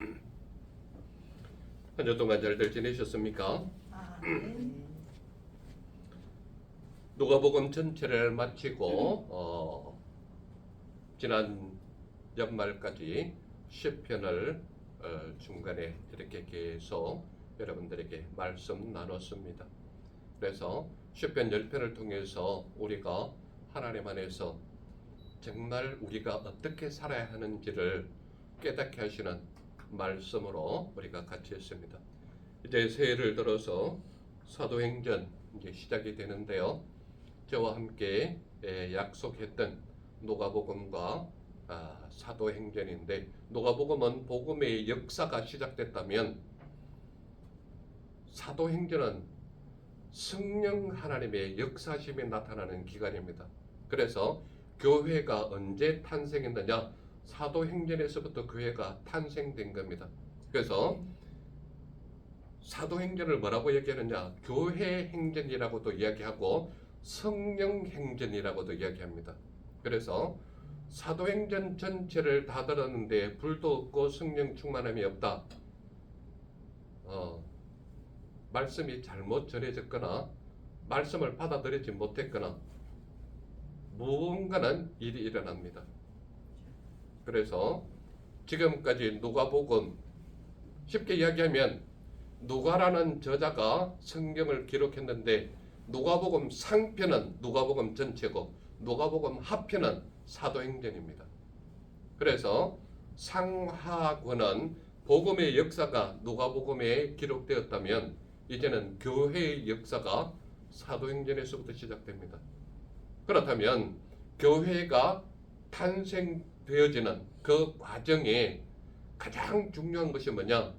한 주 동안 잘들 지내셨습니까? 네. 누가복음 전체를 마치고 지난 연말까지 시편을 중간에 이렇게 계속 여러분들에게 말씀 나눴습니다. 그래서 시편 10편을 통해서 우리가 하나님 안에서 정말 우리가 어떻게 살아야 하는지를 깨닫게 하시는 말씀으로 우리가 같이 했습니다. 이제 새해를 들어서 사도행전 이제 시작이 되는데요. 저와 함께 약속했던 누가복음과 사도행전인데, 누가복음은 복음의 역사가 시작됐다면 사도행전은 성령 하나님의 역사심이 나타나는 기간입니다. 그래서 교회가 언제 탄생했느냐? 사도행전에서부터 교회가 탄생된 겁니다. 그래서 사도행전을 뭐라고 얘기하느냐? 교회 행전이라고도 이야기하고 성령 행전이라고도 이야기합니다. 그래서 사도행전 전체를 다 들었는데 불도 없고 성령 충만함이 없다. 말씀이 잘못 전해졌거나 말씀을 받아들이지 못했거나 무언가는 일이 일어납니다. 그래서 지금까지 누가복음, 쉽게 이야기하면 누가라는 저자가 성경을 기록했는데 누가복음 상편은 누가복음 전체고 누가복음 하편은 사도행전입니다. 그래서 상하권은 복음의 역사가 누가복음에 기록되었다면 이제는 교회의 역사가 사도행전에서부터 시작됩니다. 그렇다면 교회가 탄생되어지는 그 과정에 가장 중요한 것이 뭐냐?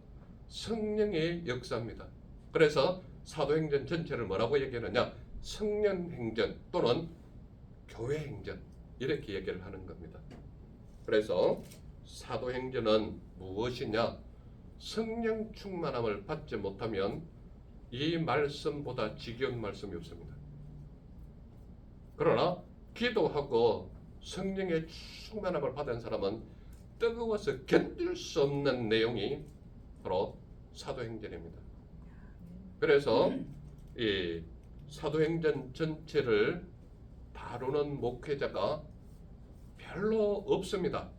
성령의 역사입니다. 그래서 사도행전 전체를 뭐라고 얘기하느냐? 성령행전 또는 교회행전, 이렇게 얘기를 하는 겁니다. 그래서 사도행전은 무엇이냐? 성령 충만함을 받지 못하면 이 말씀보다 지겨운 말씀이 없습니다. 그러나 기도하고 성령의 충만함을 받은 사람은 뜨거워서 견딜 수 없는 내용이 바로 사도행전입니다. 그래서 이 사도행전 전체를 다루는 목회자가 별로 없습니다.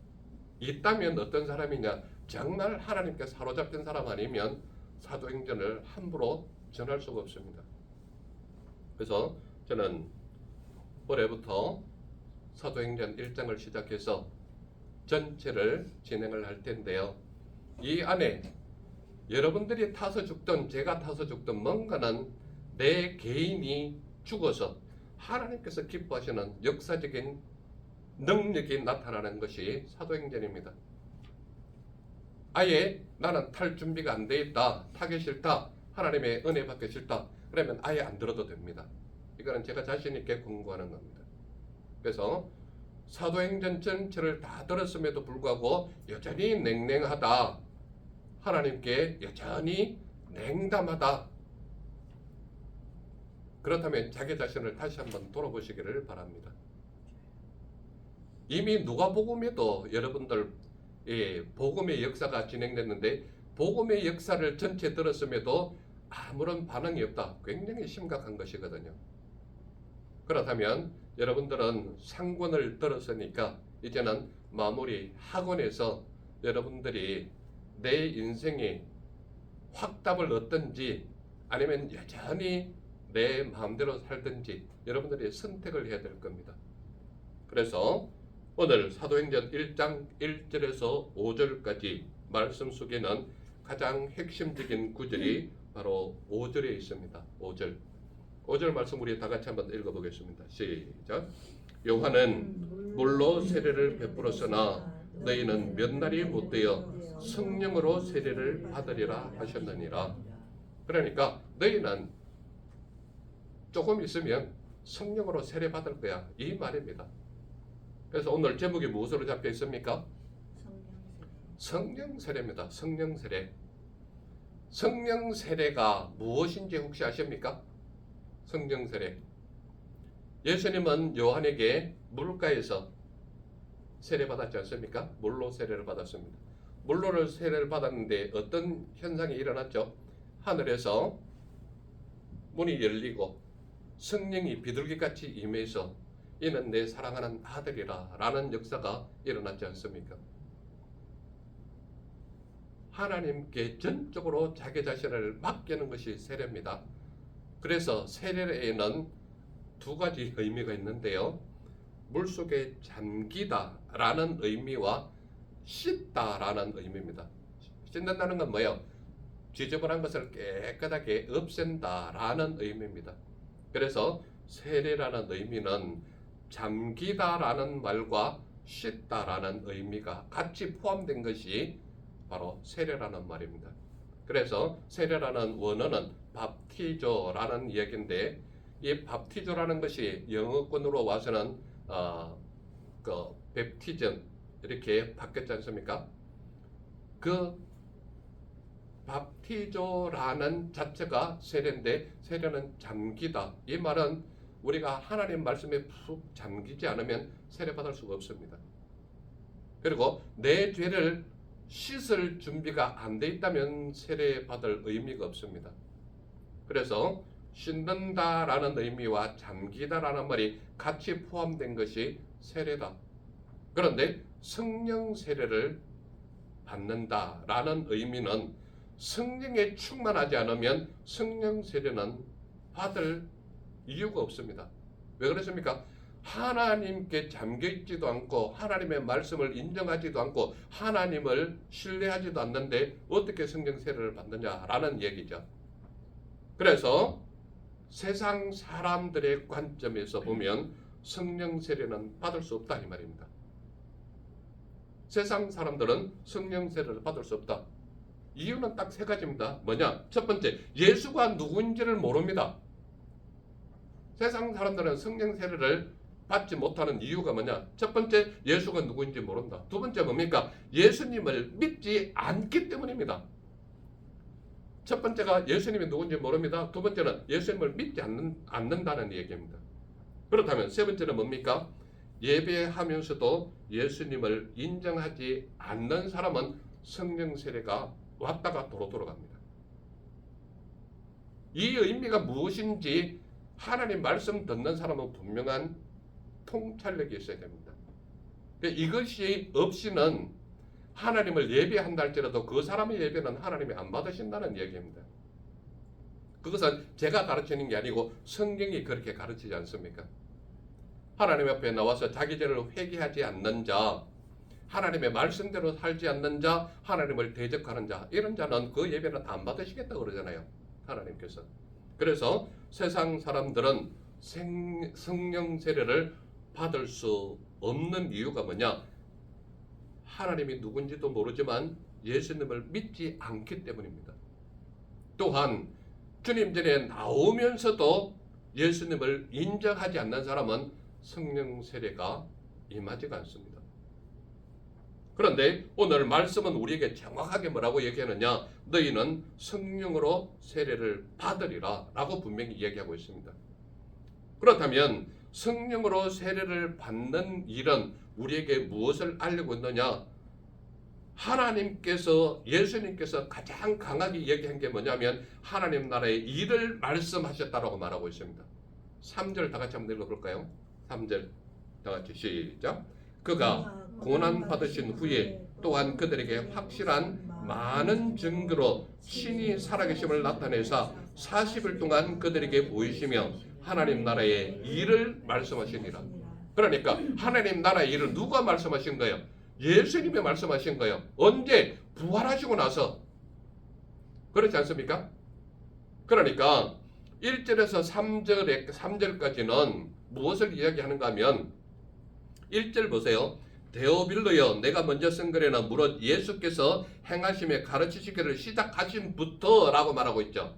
있다면 어떤 사람이냐? 정말 하나님께 사로잡힌 사람 아니면 사도행전을 함부로 전할 수가 없습니다. 그래서 저는 올해부터 사도행전 1장을 시작해서 전체를 진행을 할 텐데요. 이 안에 여러분들이 타서 죽든 제가 타서 죽든 뭔가는 내 개인이 죽어서 하나님께서 기뻐하시는 역사적인 능력이 나타나는 것이 사도행전입니다. 아예 나는 탈 준비가 안 돼 있다, 타기 싫다, 하나님의 은혜 받기 싫다, 그러면 아예 안 들어도 됩니다. 이거는 제가 자신 있게 공부하는 겁니다. 그래서 사도행전 전체를 다 들었음에도 불구하고 여전히 냉랭하다, 하나님께 여전히 냉담하다, 그렇다면 자기 자신을 다시 한번 돌아보시기를 바랍니다. 이미 누가복음에도 여러분들 복음의 역사가 진행됐는데 복음의 역사를 전체 들었음에도 아무런 반응이 없다. 굉장히 심각한 것이거든요. 그렇다면 여러분들은 상권을 들었으니까 이제는 마무리 학원에서 여러분들이 내 인생에 확답을 얻든지 아니면 여전히 내 마음대로 살든지 여러분들이 선택을 해야 될 겁니다. 그래서 오늘 사도행전 1장 1절에서 5절까지 말씀 속에는 가장 핵심적인 구절이 바로 5절에 있습니다. 5절 말씀 우리 다 같이 한번 읽어보겠습니다. 시작. 요한은 물로 세례를 베풀었으나 너희는 몇 날이 못되어 성령으로 세례를 받으리라 하셨느니라. 그러니까 너희는 조금 있으면 성령으로 세례 받을 거야, 이 말입니다. 그래서 오늘 제목이 무엇으로 잡혀 있습니까? 성령 세례입니다. 성령 세례. 성령 세례가 무엇인지 혹시 아십니까? 성령 세례. 예수님은 요한에게 물가에서 세례 받았지 않습니까? 물로 세례를 받았습니다. 물로를 세례를 받았는데 어떤 현상이 일어났죠? 하늘에서 문이 열리고 성령이 비둘기같이 임해서 이는 내 사랑하는 아들이라 라는 역사가 일어났지 않습니까? 하나님께 전적으로 자기 자신을 맡기는 것이 세례입니다. 그래서 세례에는 두 가지 의미가 있는데요. 물속에 잠기다 라는 의미와 씻다 라는 의미입니다. 씻는다는 건 뭐예요? 지저분한 것을 깨끗하게 없앤다 라는 의미입니다. 그래서 세례라는 의미는 잠기다 라는 말과 씻다 라는 의미가 같이 포함된 것이 바로 세례라는 말입니다. 그래서 세례라는 원어는 밥티조라는 이야기인데, 이 밥티조라는 것이 영어권으로 와서는 뵙티즘 이렇게 바뀌었지 않습니까? 그 밥티조라는 자체가 세례인데, 세례는 잠기다. 이 말은 우리가 하나님 말씀에 푹 잠기지 않으면 세례 받을 수가 없습니다. 그리고 내 죄를 씻을 준비가 안 돼 있다면 세례 받을 의미가 없습니다. 그래서 씻는다라는 의미와 잠기다라는 말이 같이 포함된 것이 세례다. 그런데 성령 세례를 받는다라는 의미는 성령에 충만하지 않으면 성령 세례는 받을 이유가 없습니다. 왜 그렇습니까? 하나님께 잠겨있지도 않고 하나님의 말씀을 인정하지도 않고 하나님을 신뢰하지도 않는데 어떻게 성령 세례를 받느냐라는 얘기죠. 그래서 세상 사람들의 관점에서 보면 성령 세례는 받을 수 없다 이 말입니다. 세상 사람들은 성령 세례를 받을 수 없다. 이유는 딱 세 가지입니다. 뭐냐? 첫 번째, 예수가 누구인지를 모릅니다. 세상 사람들은 성령 세례를 받지 못하는 이유가 뭐냐? 첫 번째, 예수가 누구인지 모른다. 두 번째 뭡니까? 예수님을 믿지 않기 때문입니다. 첫 번째가 예수님이 누군지 모릅니다. 두 번째는 예수님을 믿지 않는다는 얘기입니다. 그렇다면 세 번째는 뭡니까? 예배하면서도 예수님을 인정하지 않는 사람은 성령 세례가 왔다가 도로 돌아갑니다. 이 의미가 무엇인지 하나님 말씀 듣는 사람은 분명한 통찰력이 있어야 됩니다. 이것이 없이는 하나님을 예배한다 할지라도 그 사람의 예배는 하나님이 안 받으신다는 얘기입니다. 그것은 제가 가르치는 게 아니고 성경이 그렇게 가르치지 않습니까? 하나님 앞에 나와서 자기 죄를 회개하지 않는 자, 하나님의 말씀대로 살지 않는 자, 하나님을 대적하는 자, 이런 자는 그 예배는 안 받으시겠다고 그러잖아요. 하나님께서. 그래서 세상 사람들은 성령 세례를 받을 수 없는 이유가 뭐냐? 하나님이 누군지도 모르지만 예수님을 믿지 않기 때문입니다. 또한 주님 전에 나오면서도 예수님을 인정하지 않는 사람은 성령 세례가 임하지가 않습니다. 그런데 오늘 말씀은 우리에게 정확하게 뭐라고 얘기하느냐? 너희는 성령으로 세례를 받으리라 라고 분명히 얘기하고 있습니다. 그렇다면 성령으로 세례를 받는 일은 우리에게 무엇을 알리고 있느냐? 하나님께서, 예수님께서 가장 강하게 얘기한 게 뭐냐면 하나님 나라의 일을 말씀하셨다라고 말하고 있습니다. 3절 다 같이 한번 읽어볼까요? 3절 다 같이 시작. 그가 고난 받으신 후에 또한 그들에게 확실한 많은 증거로 신이 살아계심을 나타내사 40일 동안 그들에게 보이시며 하나님 나라의 일을 말씀하시니라. 그러니까 하나님 나라의 일을 누가 말씀하신 거예요? 예수님이 말씀하신 거예요. 언제? 부활하시고 나서. 그렇지 않습니까? 그러니까 1절에서 3절까지는 무엇을 이야기하는가 하면 1절 보세요. 데오빌로여 내가 먼저 쓴 글에는 무릇 예수께서 행하심에 가르치시기를 시작하신부터 라고 말하고 있죠.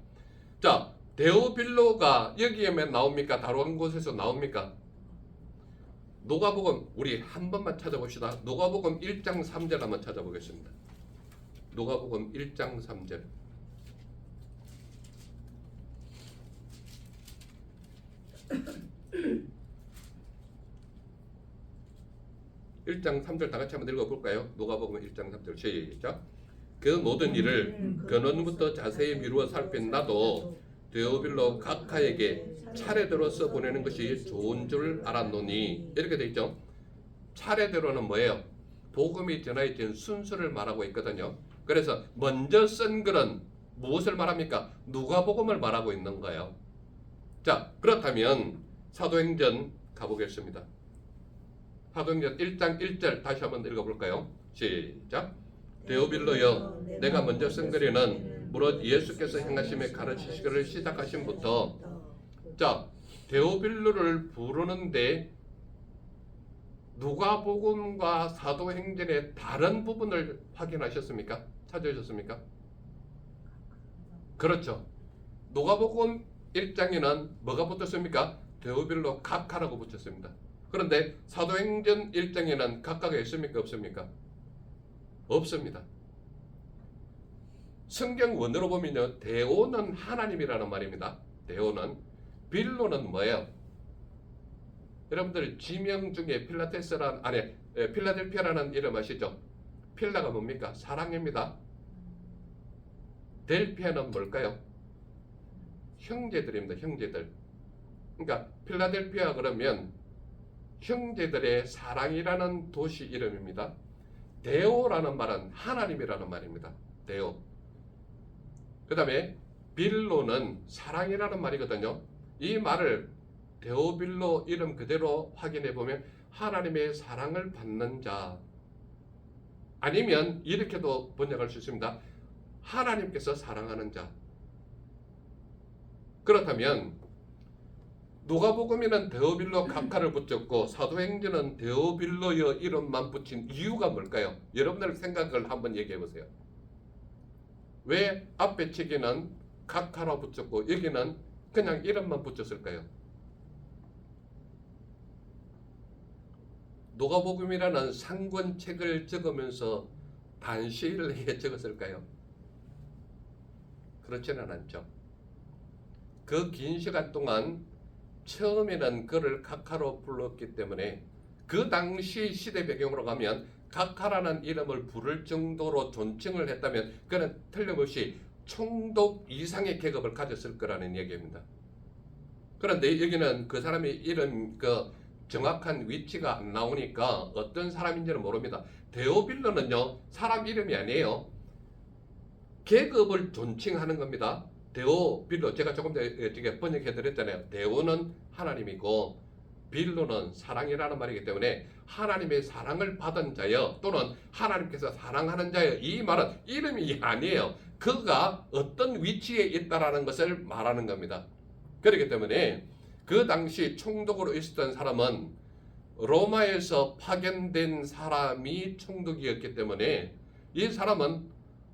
자, 데오빌로가 여기에만 나옵니까? 다른 곳에서 나옵니까? 누가복음 우리 한 번만 찾아봅시다. 누가복음 1장 3절 한번 찾아보겠습니다. 누가복음 1장 3절. 1장 3절 다 같이 한번 읽어볼까요? 누가복음 1장 3절 시작. 그 모든 일을 근원부터 자세히 미루어 살핀 나도 데오빌로 각하에게 차례대로서 보내는 것이 좋은 줄 알았노니 이렇게 돼 있죠. 차례대로는 뭐예요? 복음이 전해진 순서를 말하고 있거든요. 그래서 먼저 쓴 글은 무엇을 말합니까? 누가복음을 말하고 있는 거예요. 자, 그렇다면 사도행전 가보겠습니다. 사도행전 1장 1절 다시 한번 읽어볼까요? 시작. 데오빌로여, 내가 먼저 쓴 글에는 무릇 예수께서 행하심에 가르치시기를 시작하심부터, 자, 데오빌로를 부르는데 누가복음과 사도행전의 다른 부분을 확인하셨습니까? 찾으셨습니까? 그렇죠. 누가복음 1장에는 뭐가 붙었습니까? 데오빌로 각하라고 붙였습니다. 그런데 사도행전 1장에는 각하가 있습니까? 없습니까? 없습니다. 성경 원어로 보면요, 데오는 하나님이라는 말입니다. 데오는. 빌로는 뭐예요? 여러분들 지명 중에 필라델피아라는 이름 아시죠? 필라가 뭡니까? 사랑입니다. 델피아는 뭘까요? 형제들입니다. 형제들. 그러니까 필라델피아 그러면 형제들의 사랑이라는 도시 이름입니다. 데오라는 말은 하나님이라는 말입니다. 데오. 그 다음에 빌로는 사랑이라는 말이거든요. 이 말을 데오빌로 이름 그대로 확인해 보면 하나님의 사랑을 받는 자, 아니면 이렇게도 번역할 수 있습니다. 하나님께서 사랑하는 자. 그렇다면 누가복음에는 데오빌로 각하를 붙였고 사도행전은 데오빌로여 이름만 붙인 이유가 뭘까요? 여러분들 생각을 한번 얘기해 보세요. 왜 앞에 책에는 각하로 붙였고 여기는 그냥 이름만 붙였을까요? 누가복음이라는 상권책을 적으면서 단시일을 해 적었을까요? 그렇지는 않죠. 그 긴 시간 동안 처음에는 그를 각하로 불렀기 때문에 그 당시 시대 배경으로 가면 각하라는 이름을 부를 정도로 존칭을 했다면 그는 틀림없이 총독 이상의 계급을 가졌을 거라는 얘기입니다. 그런데 여기는 그 사람의 이름 정확한 위치가 안 나오니까 어떤 사람인지는 모릅니다. 데오빌로는요, 사람 이름이 아니에요. 계급을 존칭하는 겁니다. 데오빌로, 제가 조금 전에 번역해 드렸잖아요. 데오는 하나님이고 빌로는 사랑이라는 말이기 때문에 하나님의 사랑을 받은 자여 또는 하나님께서 사랑하는 자여, 이 말은 이름이 아니에요. 그가 어떤 위치에 있다라는 것을 말하는 겁니다. 그렇기 때문에 그 당시 총독으로 있었던 사람은 로마에서 파견된 사람이 총독이었기 때문에 이 사람은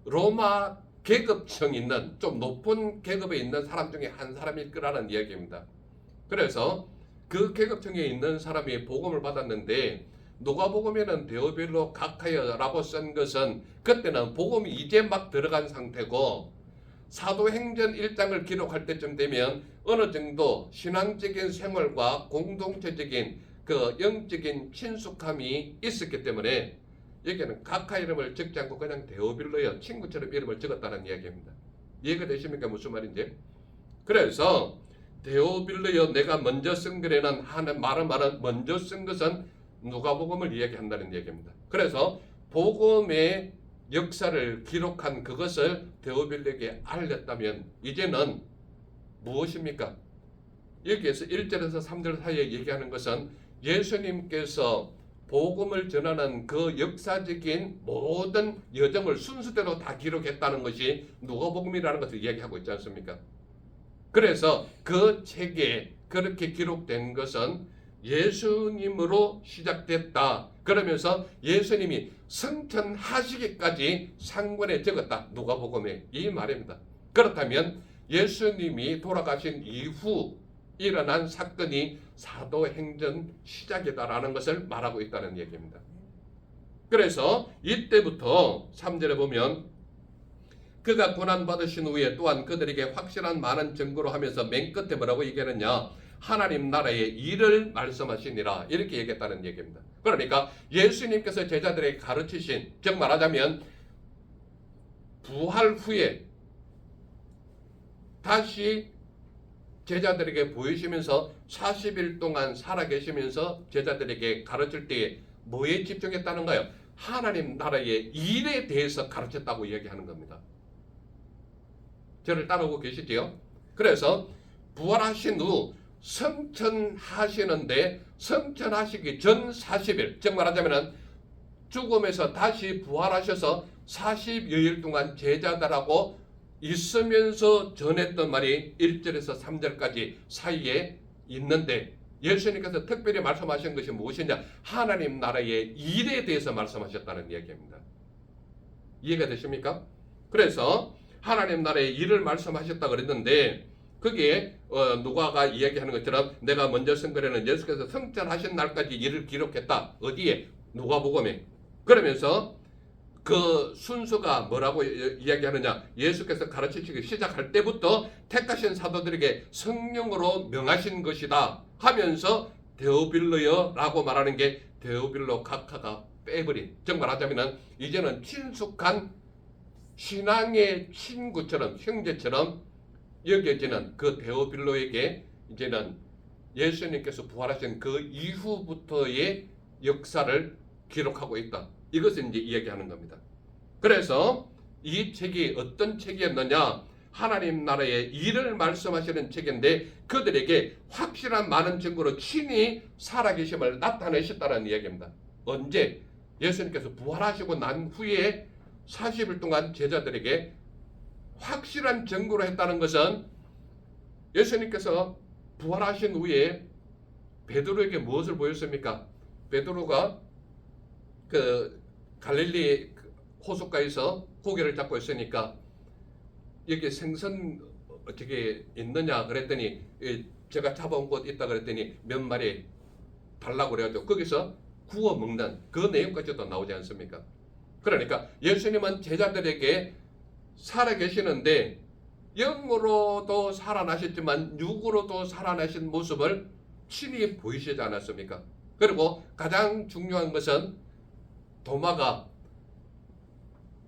로마 계급층 있는 좀 높은 계급에 있는 사람 중에 한 사람일 거라는 이야기입니다. 그래서 그 계급층에 있는 사람이 복음을 받았는데 누가복음에는 데오빌로 각하여라고 쓴 것은 그때는 복음이 이제 막 들어간 상태고 사도행전 1장을 기록할 때쯤 되면 어느 정도 신앙적인 생활과 공동체적인 그 영적인 친숙함이 있었기 때문에 여기는 각하 이름을 적지 않고 그냥 데오빌로여 친구처럼 이름을 적었다는 이야기입니다. 이해가 되십니까? 무슨 말인지? 그래서 데오빌로여 내가 먼저 쓴 글에는 하는 말은 먼저 쓴 것은 누가복음을 이야기한다는 얘기입니다. 그래서 복음의 역사를 기록한 그것을 데오빌로에게 알렸다면 이제는 무엇입니까? 여기에서 1절에서 3절 사이에 얘기하는 것은 예수님께서 복음을 전하는 그 역사적인 모든 여정을 순서대로 다 기록했다는 것이 누가복음이라는 것을 이야기하고 있지 않습니까? 그래서 그 책에 그렇게 기록된 것은 예수님으로 시작됐다. 그러면서 예수님이 승천하시기까지 상권에 적었다. 누가복음에 이 말입니다. 그렇다면 예수님이 돌아가신 이후 일어난 사건이 사도행전 시작이다라는 것을 말하고 있다는 얘기입니다. 그래서 이때부터 3절에 보면 그가 고난받으신 후에 또한 그들에게 확실한 많은 증거로 하면서 맨 끝에 뭐라고 얘기하느냐, 하나님 나라의 일을 말씀하시니라 이렇게 얘기했다는 얘기입니다. 그러니까 예수님께서 제자들에게 가르치신, 즉 말하자면 부활 후에 다시 제자들에게 보이시면서 40일 동안 살아계시면서 제자들에게 가르칠 때에 뭐에 집중했다는가요? 하나님 나라의 일에 대해서 가르쳤다고 얘기하는 겁니다. 저를 따라오고 계시지요? 그래서 부활하신 후 성천하시는데 성천하시기 전 40일, 즉 말하자면 죽음에서 다시 부활하셔서 40여일 동안 제자들하고 있으면서 전했던 말이 1절에서 3절까지 사이에 있는데 예수님께서 특별히 말씀하신 것이 무엇이냐? 하나님 나라의 일에 대해서 말씀하셨다는 얘기입니다. 이해가 되십니까? 그래서 하나님 나라의 일을 말씀하셨다 그랬는데 거기에 누가가 이야기하는 것처럼 내가 먼저 쓴 글에는 예수께서 성천하신 날까지 일을 기록했다. 어디에? 누가복음에. 그러면서 그 순서가 뭐라고 이야기하느냐? 예수께서 가르치시기 시작할 때부터 택하신 사도들에게 성령으로 명하신 것이다 하면서 데오빌로여라고 말하는 게 데오빌로 각하가 빼버린, 즉 말하자면 이제는 친숙한 신앙의 친구처럼 형제처럼 여겨지는 그 데오빌로에게 이제는 예수님께서 부활하신 그 이후부터의 역사를 기록하고 있다. 이것을 이제 이야기하는 겁니다. 그래서 이 책이 어떤 책이었느냐? 하나님 나라의 일을 말씀하시는 책인데 그들에게 확실한 많은 증거로 친히 살아계심을 나타내셨다는 이야기입니다. 언제? 예수님께서 부활하시고 난 후에 40일 동안 제자들에게 확실한 증거로 했다는 것은 예수님께서 부활하신 후에 베드로에게 무엇을 보였습니까? 베드로가 그 갈릴리 호숫가에서 고개를 잡고 있으니까 여기 생선 어떻게 있느냐 그랬더니 제가 잡아온 곳 있다 그랬더니 몇 마리 달라고 그래가지고 거기서 구워 먹는 그 내용까지도 나오지 않습니까? 그러니까 예수님은 제자들에게 살아계시는데 영으로도 살아나셨지만 육으로도 살아나신 모습을 친히 보이시지 않았습니까? 그리고 가장 중요한 것은 도마가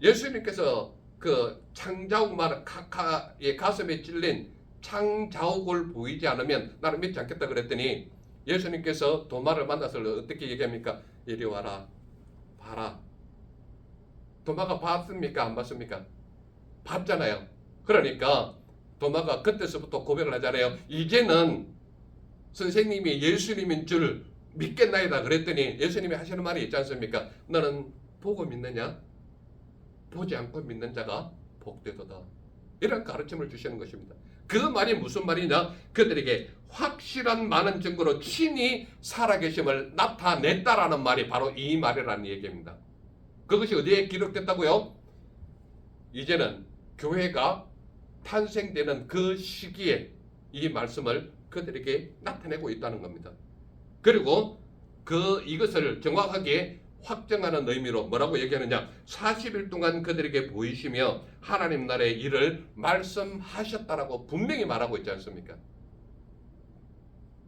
예수님께서 그 창자욱말 카카의 가슴에 찔린 창자욱을 보이지 않으면 나는 믿지 않겠다 그랬더니 예수님께서 도마를 만나서 어떻게 얘기합니까? 이리 와라, 봐라. 도마가 봤습니까? 안 봤습니까? 봤잖아요. 그러니까 도마가 그때서부터 고백을 하잖아요. 이제는 선생님이 예수님인 줄 믿겠나이다 그랬더니 예수님이 하시는 말이 있지 않습니까? 너는 보고 믿느냐? 보지 않고 믿는 자가 복되도다. 이런 가르침을 주시는 것입니다. 그 말이 무슨 말이냐? 그들에게 확실한 많은 증거로 친히 살아계심을 나타냈다라는 말이 바로 이 말이라는 얘기입니다. 그것이 어디에 기록됐다고요? 이제는 교회가 탄생되는 그 시기에 이 말씀을 그들에게 나타내고 있다는 겁니다. 그리고 이것을 정확하게 확정하는 의미로 뭐라고 얘기하느냐? 40일 동안 그들에게 보이시며 하나님 나라의 일을 말씀하셨다라고 분명히 말하고 있지 않습니까?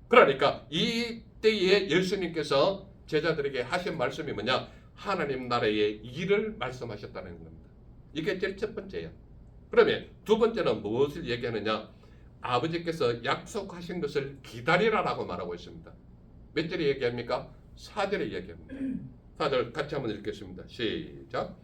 그러니까 이때에 예수님께서 제자들에게 하신 말씀이 뭐냐? 하나님 나라의 일을 말씀하셨다는 겁니다. 이게 제일 첫 번째예요. 그러면 두 번째는 무엇을 얘기하느냐? 아버지께서 약속하신 것을 기다리라라고 말하고 있습니다. 몇 절에 얘기합니까? 4절에 얘기합니다. 4절 같이 한번 읽겠습니다. 시작.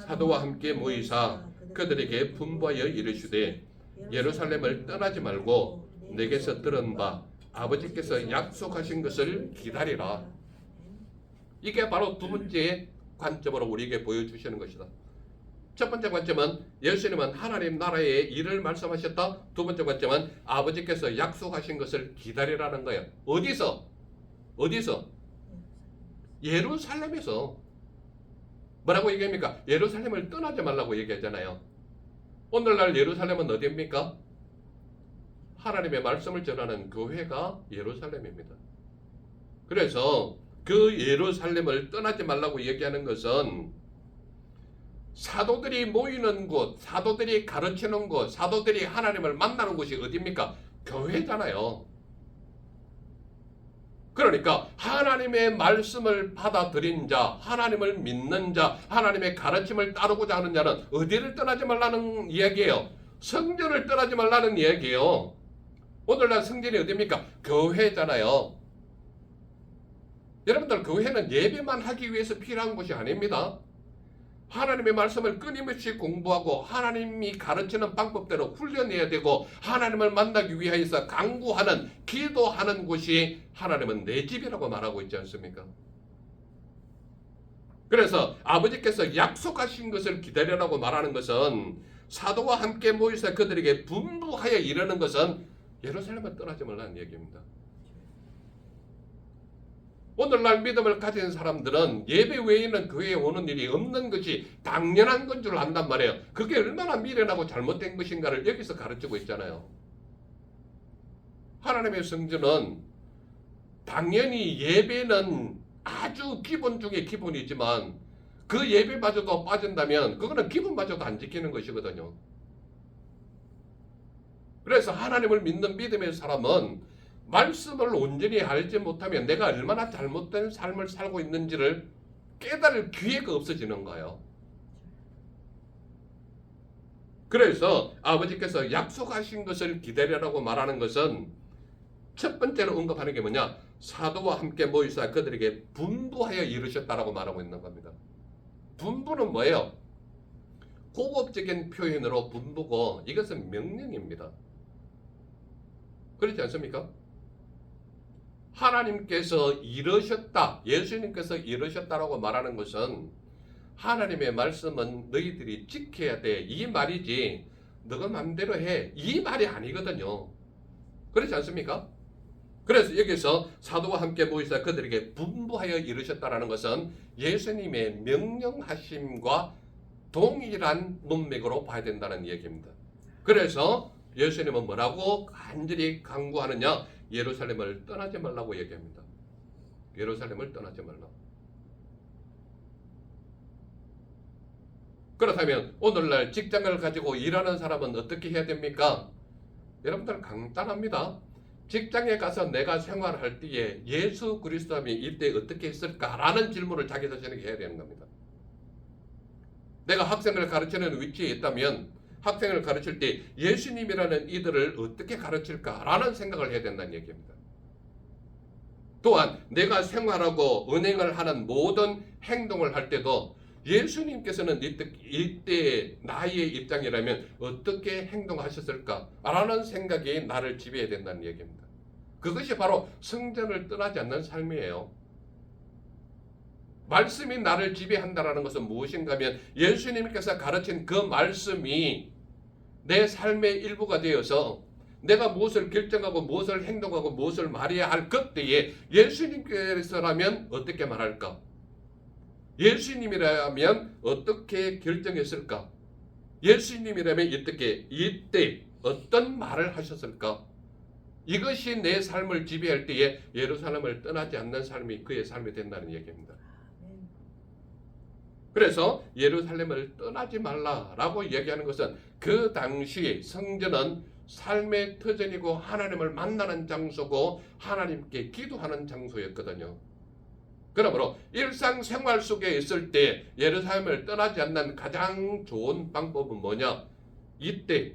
사도와 함께 모이사 그들에게 분부하여 이르시되 예루살렘을 떠나지 말고 내게서 들은 바 아버지께서 약속하신 것을 기다리라. 이게 바로 두 번째 관점으로 우리에게 보여주시는 것이다. 첫 번째 관점은 예수님은 하나님 나라의 일을 말씀하셨다. 두 번째 관점은 아버지께서 약속하신 것을 기다리라는 거예요. 어디서? 예루살렘에서. 뭐라고 얘기합니까? 예루살렘을 떠나지 말라고 얘기하잖아요. 오늘날 예루살렘은 어디입니까? 하나님의 말씀을 전하는 교회가 예루살렘입니다. 그래서 그 예루살렘을 떠나지 말라고 얘기하는 것은 사도들이 모이는 곳, 사도들이 가르치는 곳, 사도들이 하나님을 만나는 곳이 어디입니까? 교회잖아요. 그러니까 하나님의 말씀을 받아들인 자, 하나님을 믿는 자, 하나님의 가르침을 따르고자 하는 자는 어디를 떠나지 말라는 이야기예요? 성전을 떠나지 말라는 이야기예요. 오늘날 성전이 어디입니까? 교회잖아요. 여러분들, 교회는 예배만 하기 위해서 필요한 곳이 아닙니다. 하나님의 말씀을 끊임없이 공부하고 하나님이 가르치는 방법대로 훈련해야 되고 하나님을 만나기 위해서 간구하는, 기도하는 곳이 하나님은 내 집이라고 말하고 있지 않습니까? 그래서 아버지께서 약속하신 것을 기다리라고 말하는 것은, 사도와 함께 모여서 그들에게 분부하여 이르는 것은 예루살렘을 떠나지 말라는 얘기입니다. 오늘날 믿음을 가진 사람들은 예배 외에는 교회에 오는 일이 없는 것이 당연한 건 줄 안단 말이에요. 그게 얼마나 미련하고 잘못된 것인가를 여기서 가르치고 있잖아요. 하나님의 성전은 당연히 예배는 아주 기본 중에 기본이지만 그 예배마저도 빠진다면 그거는 기본마저도 안 지키는 것이거든요. 그래서 하나님을 믿는 믿음의 사람은 말씀을 온전히 알지 못하면 내가 얼마나 잘못된 삶을 살고 있는지를 깨달을 기회가 없어지는 거예요. 그래서 아버지께서 약속하신 것을 기다리라고 말하는 것은 첫 번째로 언급하는 게 뭐냐? 사도와 함께 모이사 그들에게 분부하여 이르셨다라고 말하고 있는 겁니다. 분부는 뭐예요? 고급적인 표현으로 분부고 이것은 명령입니다. 그렇지 않습니까? 하나님께서 이르셨다, 예수님께서 이르셨다라고 말하는 것은 하나님의 말씀은 너희들이 지켜야 돼, 이 말이지 너가 맘대로 해, 이 말이 아니거든요. 그렇지 않습니까? 그래서 여기서 사도와 함께 모이사 그들에게 분부하여 이르셨다라는 것은 예수님의 명령하심과 동일한 문맥으로 봐야 된다는 얘기입니다. 그래서 예수님은 뭐라고 간절히 강구하느냐? 예루살렘을 떠나지 말라고 얘기합니다. 예루살렘을 떠나지 말라. 그렇다면 오늘날 직장을 가지고 일하는 사람은 어떻게 해야 됩니까? 여러분들 간단합니다. 직장에 가서 내가 생활할 때에 예수 그리스도님이 이때 어떻게 했을까라는 질문을 자기 자신에게 해야 되는 겁니다. 내가 학생을 가르치는 위치에 있다면 학생을 가르칠 때 예수님이라는 이들을 어떻게 가르칠까라는 생각을 해야 된다는 얘기입니다. 또한 내가 생활하고 은행을 하는 모든 행동을 할 때도 예수님께서는 이때 나의 입장이라면 어떻게 행동하셨을까라는 생각이 나를 지배해야 된다는 얘기입니다. 그것이 바로 성전을 떠나지 않는 삶이에요. 말씀이 나를 지배한다는 것은 무엇인가 하면 예수님께서 가르친 그 말씀이 내 삶의 일부가 되어서 내가 무엇을 결정하고 무엇을 행동하고 무엇을 말해야 할 그때에 예수님께서라면 어떻게 말할까? 예수님이라면 어떻게 결정했을까? 예수님이라면 이때 어떤 말을 하셨을까? 이것이 내 삶을 지배할 때에 예루살렘을 떠나지 않는 삶이 그의 삶이 된다는 얘기입니다. 그래서 예루살렘을 떠나지 말라라고 얘기하는 것은 그 당시 성전은 삶의 터전이고 하나님을 만나는 장소고 하나님께 기도하는 장소였거든요. 그러므로 일상생활 속에 있을 때 예루살렘을 떠나지 않는 가장 좋은 방법은 뭐냐? 이때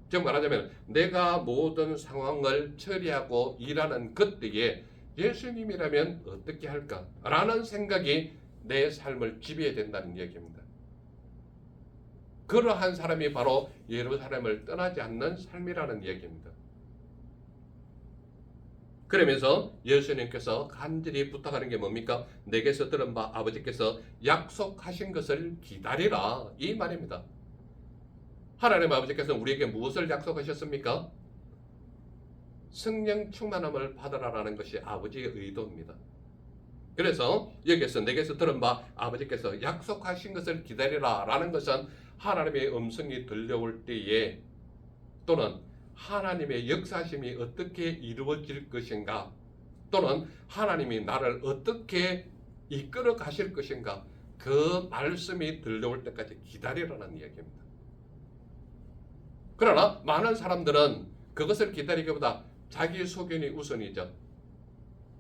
즉 말하자면 내가 모든 상황을 처리하고 일하는 그때에 예수님이라면 어떻게 할까? 라는 생각이 내 삶을 지배해야 된다는 얘기입니다. 그러한 사람이 바로 예루살렘을 떠나지 않는 삶이라는 얘기입니다. 그러면서 예수님께서 간절히 부탁하는 게 뭡니까? 내게서 들은 바 아버지께서 약속하신 것을 기다리라, 이 말입니다. 하나님 아버지께서 우리에게 무엇을 약속하셨습니까? 성령 충만함을 받으라라는 것이 아버지의 의도입니다. 그래서 여기서 내게서 들은 바 아버지께서 약속하신 것을 기다리라 라는 것은 하나님의 음성이 들려올 때에 또는 하나님의 역사심이 어떻게 이루어질 것인가 또는 하나님이 나를 어떻게 이끌어 가실 것인가 그 말씀이 들려올 때까지 기다리라는 이야기입니다. 그러나 많은 사람들은 그것을 기다리기보다 자기 소견이 우선이죠.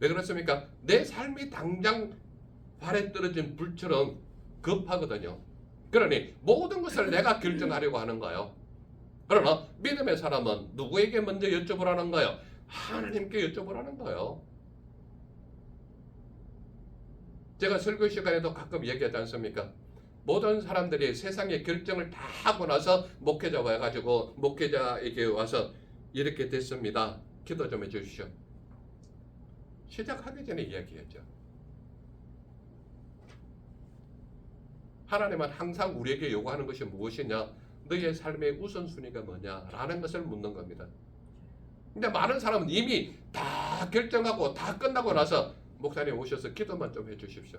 왜 그렇습니까? 내 삶이 당장 발에 떨어진 불처럼 급하거든요. 그러니 모든 것을 내가 결정하려고 하는 거예요. 그러나 믿음의 사람은 누구에게 먼저 여쭤보라는 거예요? 하나님께 여쭤보라는 거예요. 제가 설교 시간에도 가끔 얘기하지 않습니까? 모든 사람들이 세상의 결정을 다 하고 나서 목회자 와가지고 목회자에게 와서 이렇게 됐습니다. 기도 좀 해주십시오. 시작하기 전에 이야기했죠. 하나님은 항상 우리에게 요구하는 것이 무엇이냐? 너의 삶의 우선순위가 뭐냐? 라는 것을 묻는 겁니다. 근데 많은 사람은 이미 다 결정하고 다 끝나고 나서 목사님 오셔서 기도만 좀 해주십시오.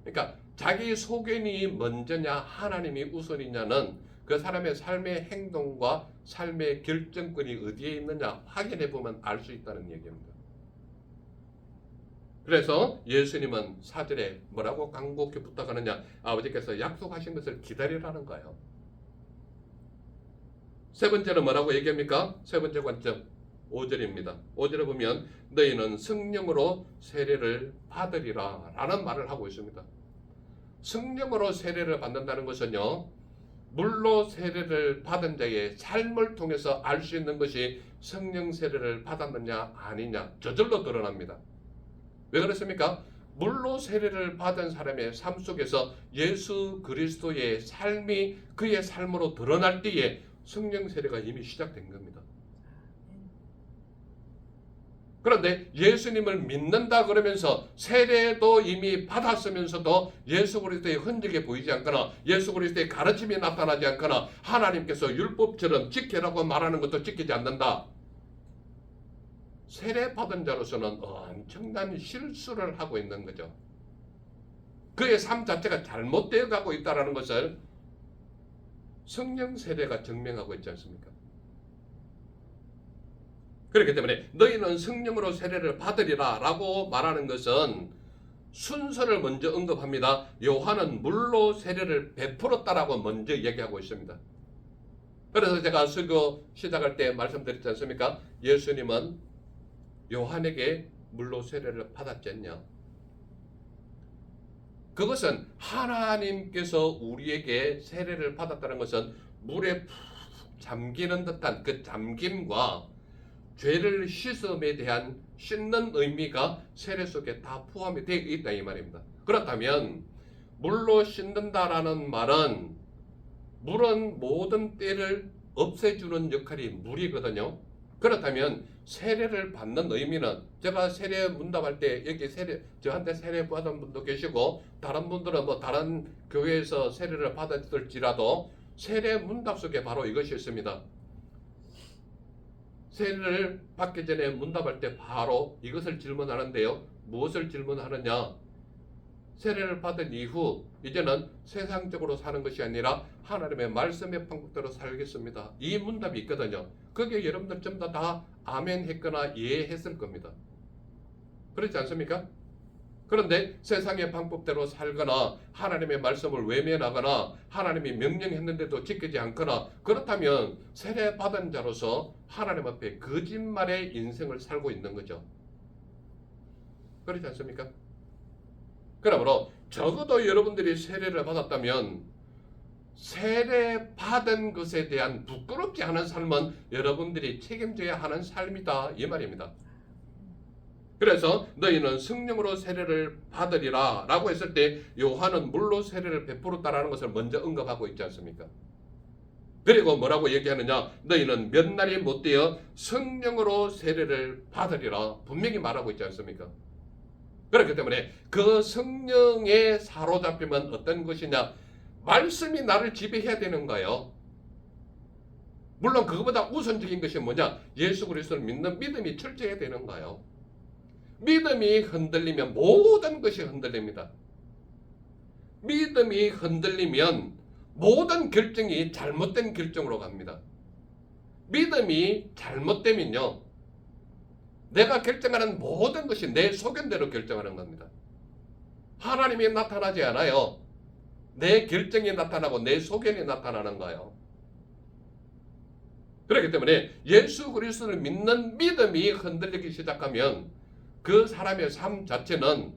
그러니까 자기 소견이 먼저냐 하나님이 우선이냐는 그 사람의 삶의 행동과 삶의 결정권이 어디에 있느냐 확인해 보면 알 수 있다는 얘기입니다. 그래서 예수님은 4절에 뭐라고 간곡히 부탁하느냐? 아버지께서 약속하신 것을 기다리라는 거예요. 세 번째는 뭐라고 얘기합니까? 세 번째 관점 5절입니다. 5절에 보면 너희는 성령으로 세례를 받으리라 라는 말을 하고 있습니다. 성령으로 세례를 받는다는 것은요, 물로 세례를 받은 자의 삶을 통해서 알 수 있는 것이 성령 세례를 받았느냐 아니냐 저절로 드러납니다. 왜 그렇습니까? 물로 세례를 받은 사람의 삶 속에서 예수 그리스도의 삶이 그의 삶으로 드러날 때에 성령 세례가 이미 시작된 겁니다. 그런데 예수님을 믿는다 그러면서 세례도 이미 받았으면서도 예수 그리스도의 흔적이 보이지 않거나 예수 그리스도의 가르침이 나타나지 않거나 하나님께서 율법처럼 지키라고 말하는 것도 지키지 않는다. 세례 받은 자로서는 엄청난 실수를 하고 있는 거죠. 그의 삶 자체가 잘못되어 가고 있다는 것을 성령 세례가 증명하고 있지 않습니까? 그렇기 때문에 너희는 성령으로 세례를 받으리라 라고 말하는 것은 순서를 먼저 언급합니다. 요한은 물로 세례를 베풀었다라고 먼저 얘기하고 있습니다. 그래서 제가 설교 시작할 때 말씀드렸지 않습니까? 예수님은 요한에게 물로 세례를 받았지 않냐? 그것은 하나님께서 우리에게 세례를 받았다는 것은 물에 푹 잠기는 듯한 그 잠김과 죄를 씻음에 대한 씻는 의미가 세례 속에 다 포함이 되어 있다 이 말입니다. 그렇다면 물로 씻는다라는 말은 물은 모든 때를 없애주는 역할이 물이거든요. 그렇다면 세례를 받는 의미는 제가 세례 문답할 때 여기 저한테 세례 받은 분도 계시고 다른 분들은 뭐 다른 교회에서 세례를 받았을지라도 세례 문답 속에 바로 이것이 있습니다. 세례를 받기 전에 문답할 때 바로 이것을 질문하는데요. 무엇을 질문하느냐? 세례를 받은 이후 이제는 세상적으로 사는 것이 아니라 하나님의 말씀의 방법대로 살겠습니다. 이 문답이 있거든요. 거기에 여러분들 전부 다 아멘 했거나 이해했을 겁니다. 그렇지 않습니까? 그런데 세상의 방법대로 살거나 하나님의 말씀을 외면하거나 하나님이 명령했는데도 지키지 않거나 그렇다면 세례받은 자로서 하나님 앞에 거짓말의 인생을 살고 있는 거죠. 그렇지 않습니까? 그러므로 적어도 여러분들이 세례를 받았다면 세례받은 것에 대한 부끄럽지 않은 삶은 여러분들이 책임져야 하는 삶이다 이 말입니다. 그래서 너희는 성령으로 세례를 받으리라 라고 했을 때 요한은 물로 세례를 베풀었다라는 것을 먼저 언급하고 있지 않습니까? 그리고 뭐라고 얘기하느냐? 너희는 몇 날이 못되어 성령으로 세례를 받으리라 분명히 말하고 있지 않습니까? 그렇기 때문에 그 성령에 사로잡히면 어떤 것이냐? 말씀이 나를 지배해야 되는 거예요. 물론 그것보다 우선적인 것이 뭐냐? 예수 그리스도를 믿는 믿음이 철저해야 되는 거예요. 믿음이 흔들리면 모든 것이 흔들립니다. 믿음이 흔들리면 모든 결정이 잘못된 결정으로 갑니다. 믿음이 잘못되면요, 내가 결정하는 모든 것이 내 소견대로 결정하는 겁니다. 하나님이 나타나지 않아요. 내 결정이 나타나고 내 소견이 나타나는 거예요. 그렇기 때문에 예수 그리스도를 믿는 믿음이 흔들리기 시작하면 그 사람의 삶 자체는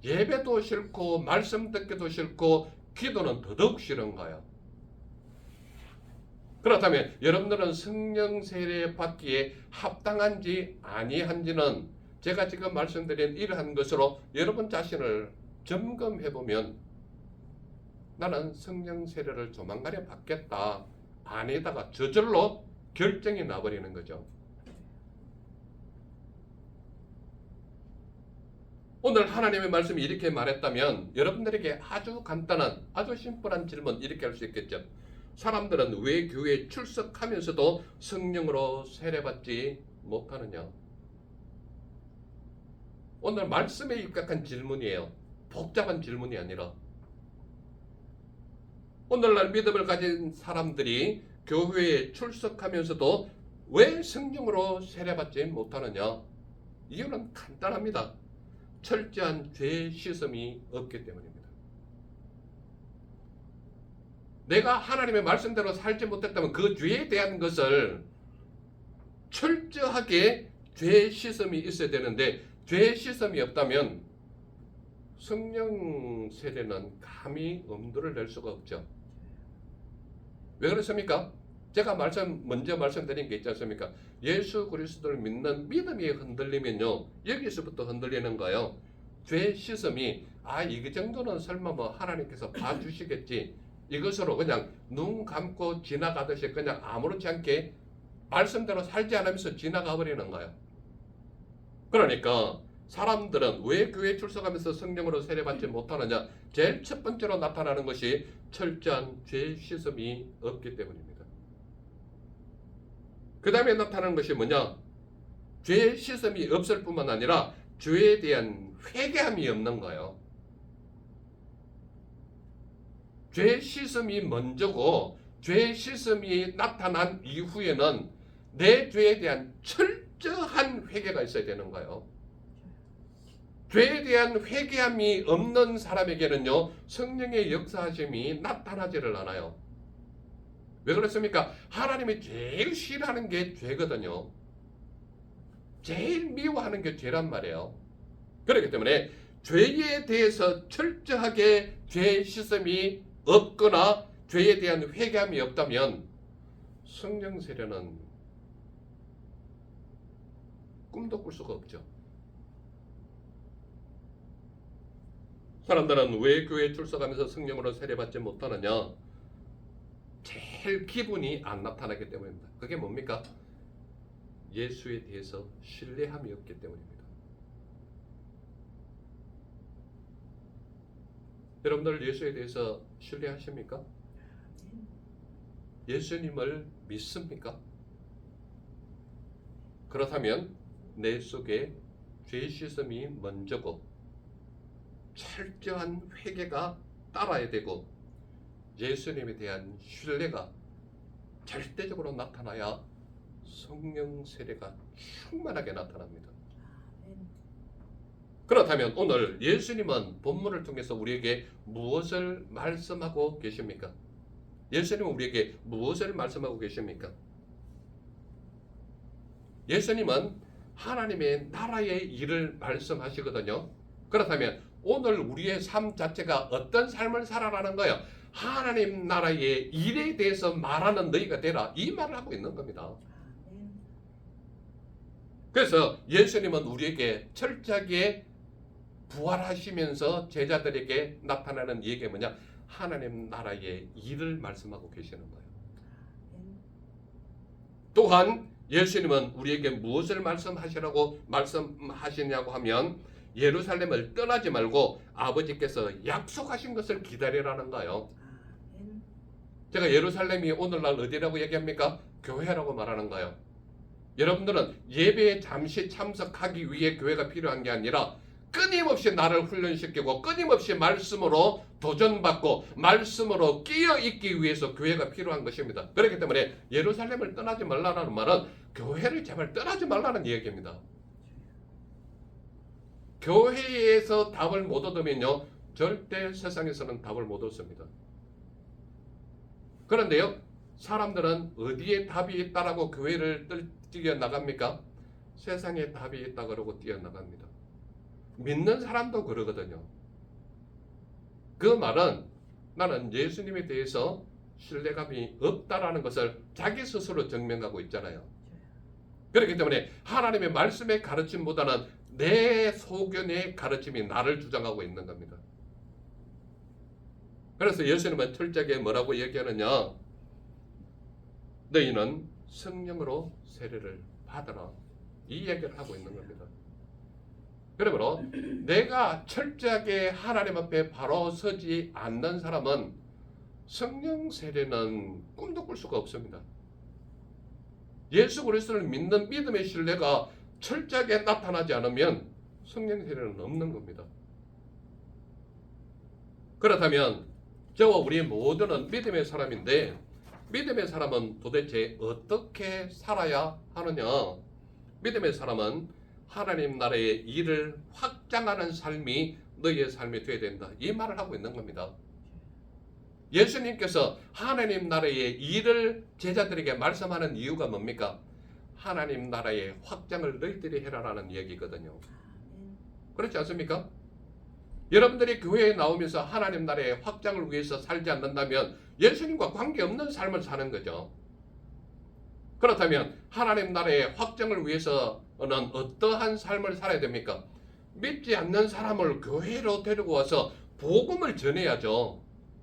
예배도 싫고 말씀 듣기도 싫고 기도는 더더욱 싫은 거예요. 그렇다면 여러분들은 성령 세례 받기에 합당한지 아니한지는 제가 지금 말씀드린 이러한 것으로 여러분 자신을 점검해 보면 나는 성령 세례를 조만간에 받겠다 아니다가 저절로 결정이 나버리는 거죠. 오늘 하나님의 말씀이 이렇게 말했다면 여러분들에게 아주 간단한 아주 심플한 질문 이렇게 할 수 있겠죠. 사람들은 왜 교회에 출석하면서도 성령으로 세례받지 못하느냐? 오늘 말씀에 입각한 질문이에요. 복잡한 질문이 아니라 오늘날 믿음을 가진 사람들이 교회에 출석하면서도 왜 성령으로 세례받지 못하느냐? 이유는 간단합니다. 철저한 죄 씻음이 없기 때문입니다. 내가 하나님의 말씀대로 살지 못했다면 그 죄에 대한 것을 철저하게 죄 씻음이 있어야 되는데 죄 씻음이 없다면 성령 세례는 감히 엄두를 낼 수가 없죠. 왜 그렇습니까? 제가 먼저 말씀드린 게 있지 않습니까? 예수 그리스도를 믿는 믿음이 흔들리면요. 여기서부터 흔들리는 거예요. 죄 씻음이 이 정도는 설마 뭐 하나님께서 봐주시겠지. 이것으로 그냥 눈 감고 지나가듯이 그냥 아무렇지 않게 말씀대로 살지 않으면서 지나가 버리는 거예요. 그러니까 사람들은 왜 교회 출석하면서 성령으로 세례받지 못하느냐? 제일 첫 번째로 나타나는 것이 철저한 죄 씻음이 없기 때문입니다. 그 다음에 나타나는 것이 뭐냐? 죄 씻음이 없을 뿐만 아니라 죄에 대한 회개함이 없는 거예요. 죄 씻음이 먼저고 죄 씻음이 나타난 이후에는 내 죄에 대한 철저한 회개가 있어야 되는 거예요. 죄에 대한 회개함이 없는 사람에게는요, 성령의 역사하심이 나타나지를 않아요. 왜 그렇습니까? 하나님이 제일 싫어하는 게 죄거든요. 제일 미워하는 게 죄란 말이에요. 그렇기 때문에 죄에 대해서 철저하게 죄 씻음이 없거나 죄에 대한 회개함이 없다면 성령 세례는 꿈도 꿀 수가 없죠. 사람들은 왜 교회에 출석하면서 성령으로 세례받지 못하느냐? 제일 기분이 안 나타나기 때문입니다. 그게 뭡니까? 예수에 대해서 신뢰함이 없기 때문입니다. 여러분들 예수에 대해서 신뢰하십니까? 예수님을 믿습니까? 그렇다면 내 속에 죄 씻음이 먼저고 철저한 회개가 따라야 되고 예수님에 대한 신뢰가 절대적으로 나타나야 성령 세례가 충만하게 나타납니다. 그렇다면 오늘 예수님은 본문을 통해서 우리에게 무엇을 말씀하고 계십니까? 예수님은 우리에게 무엇을 말씀하고 계십니까? 예수님은 하나님의 나라의 일을 말씀하시거든요. 그렇다면 오늘 우리의 삶 자체가 어떤 삶을 살아라는 거예요? 하나님 나라의 일에 대해서 말하는 너희가 되라. 이 말을 하고 있는 겁니다. 그래서 예수님은 우리에게 철저하게 부활하시면서 제자들에게 나타나는 얘기가 뭐냐? 하나님 나라의 일을 말씀하고 계시는 거예요. 또한 예수님은 우리에게 무엇을 말씀하시냐고 하면 예루살렘을 떠나지 말고 아버지께서 약속하신 것을 기다리라는 거예요. 제가 예루살렘이 오늘날 어디라고 얘기합니까? 교회라고 말하는 거예요. 여러분들은 예배에 잠시 참석하기 위해 교회가 필요한 게 아니라 끊임없이 나를 훈련시키고 끊임없이 말씀으로 도전받고 말씀으로 끼어있기 위해서 교회가 필요한 것입니다. 그렇기 때문에 예루살렘을 떠나지 말라는 말은 교회를 제발 떠나지 말라는 얘기입니다. 교회에서 답을 못 얻으면요, 절대 세상에서는 답을 못 얻습니다. 그런데요, 사람들은 어디에 답이 있다라고 교회를 뛰어나갑니까? 세상에 답이 있다 그러고 뛰어나갑니다. 믿는 사람도 그러거든요. 그 말은 나는 예수님에 대해서 신뢰감이 없다라는 것을 자기 스스로 증명하고 있잖아요. 그렇기 때문에 하나님의 말씀의 가르침보다는 내 소견의 가르침이 나를 주장하고 있는 겁니다. 그래서 예수님은 철저하게 뭐라고 얘기하느냐? 너희는 성령으로 세례를 받아라. 이 얘기를 하고 있는 겁니다. 그러므로 내가 철저하게 하나님 앞에 바로 서지 않는 사람은 성령 세례는 꿈도 꿀 수가 없습니다. 예수 그리스도를 믿는 믿음의 신뢰가 철저하게 나타나지 않으면 성령 세례는 없는 겁니다. 그렇다면 저와 우리 모두는 믿음의 사람인데 믿음의 사람은 도대체 어떻게 살아야 하느냐? 믿음의 사람은 하나님 나라의 일을 확장하는 삶이 너희의 삶이 되어야 된다. 이 말을 하고 있는 겁니다. 예수님께서 하나님 나라의 일을 제자들에게 말씀하는 이유가 뭡니까? 하나님 나라의 확장을 너희들이 해라라는 얘기거든요. 그렇지 않습니까? 여러분들이 교회에 나오면서 하나님 나라의 확장을 위해서 살지 않는다면 예수님과 관계없는 삶을 사는 거죠. 그렇다면 하나님 나라의 확장을 위해서는 어떠한 삶을 살아야 됩니까? 믿지 않는 사람을 교회로 데리고 와서 복음을 전해야죠.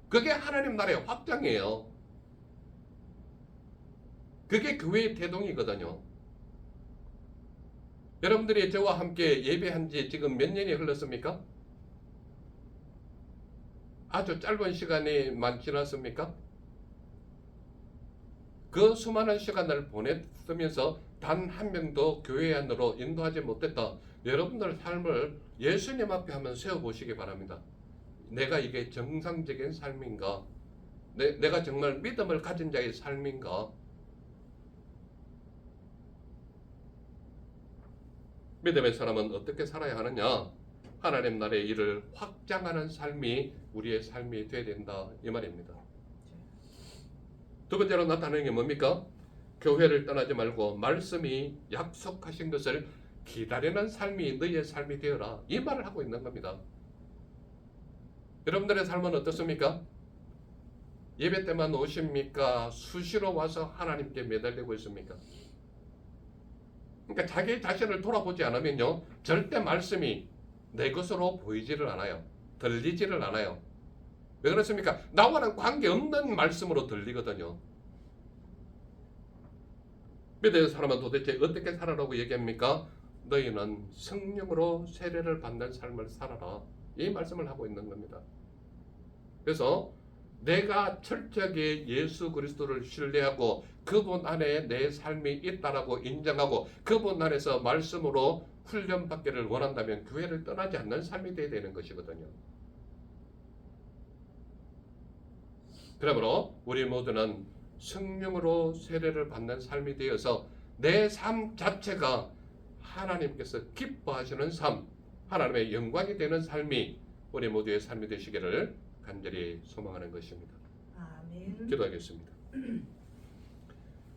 그게 하나님 나라의 확장이에요. 그게 교회의 태동이거든요. 여러분들이 저와 함께 예배한 지 지금 몇 년이 흘렀습니까? 아주 짧은 시간이만 지났습니까? 그 수많은 시간을 보냈으면서 단 한 명도 교회 안으로 인도하지 못했다. 여러분들 삶을 예수님 앞에 한번 세워보시기 바랍니다. 내가 이게 정상적인 삶인가? 내가 정말 믿음을 가진 자의 삶인가? 믿음의 사람은 어떻게 살아야 하느냐? 하나님 나라의 일을 확장하는 삶이 우리의 삶이 되어야 된다. 이 말입니다. 두 번째로 나타나는 게 뭡니까? 교회를 떠나지 말고 말씀이 약속하신 것을 기다리는 삶이 너희의 삶이 되어라. 이 말을 하고 있는 겁니다. 여러분들의 삶은 어떻습니까? 예배 때만 오십니까? 수시로 와서 하나님께 매달리고 있습니까? 그러니까 자기 자신을 돌아보지 않으면요, 절대 말씀이 내 것으로 보이지를 않아요. 들리지를 않아요. 왜 그렇습니까? 나와는 관계없는 말씀으로 들리거든요. 믿음의 사람은 도대체 어떻게 살아라고 얘기합니까? 너희는 성령으로 세례를 받는 삶을 살아라. 이 말씀을 하고 있는 겁니다. 그래서 내가 철저하게 예수 그리스도를 신뢰하고 그분 안에 내 삶이 있다라고 인정하고 그분 안에서 말씀으로 훈련받기를 원한다면 교회를 떠나지 않는 삶이 되어야 되는 것이거든요. 그러므로 우리 모두는 성령으로 세례를 받는 삶이 되어서 내 삶 자체가 하나님께서 기뻐하시는 삶, 하나님의 영광이 되는 삶이 우리 모두의 삶이 되시기를 간절히 소망하는 것입니다. 아멘. 기도하겠습니다.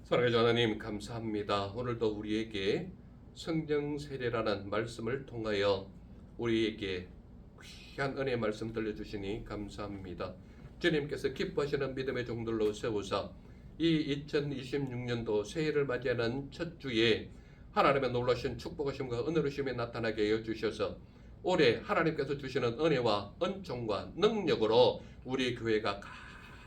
사랑하는 하나님 감사합니다. 오늘도 우리에게 성령 세례라는 말씀을 통하여 우리에게 귀한 은혜 말씀 들려주시니 감사합니다. 주님께서 기뻐하시는 믿음의 종들로 세우사 이 2026년도 새해를 맞이하는 첫 주에 하나님의 놀라신 축복하심과 은혜로심이 나타나게 하여 주셔서 올해 하나님께서 주시는 은혜와 은총과 능력으로 우리 교회가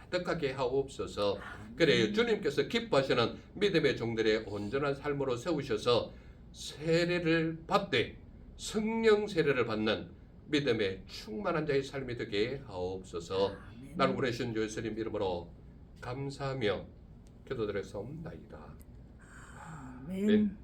가득하게 하옵소서. 그래요. 주님께서 기뻐하시는 믿음의 종들의 온전한 삶으로 세우셔서 세례를 받되 성령 세례를 받는 믿음의 충만한 자의 삶이 되게 하옵소서. 나를 보내신 예수님 이름으로 감사하며 기도드렸사옵나이다. 아멘.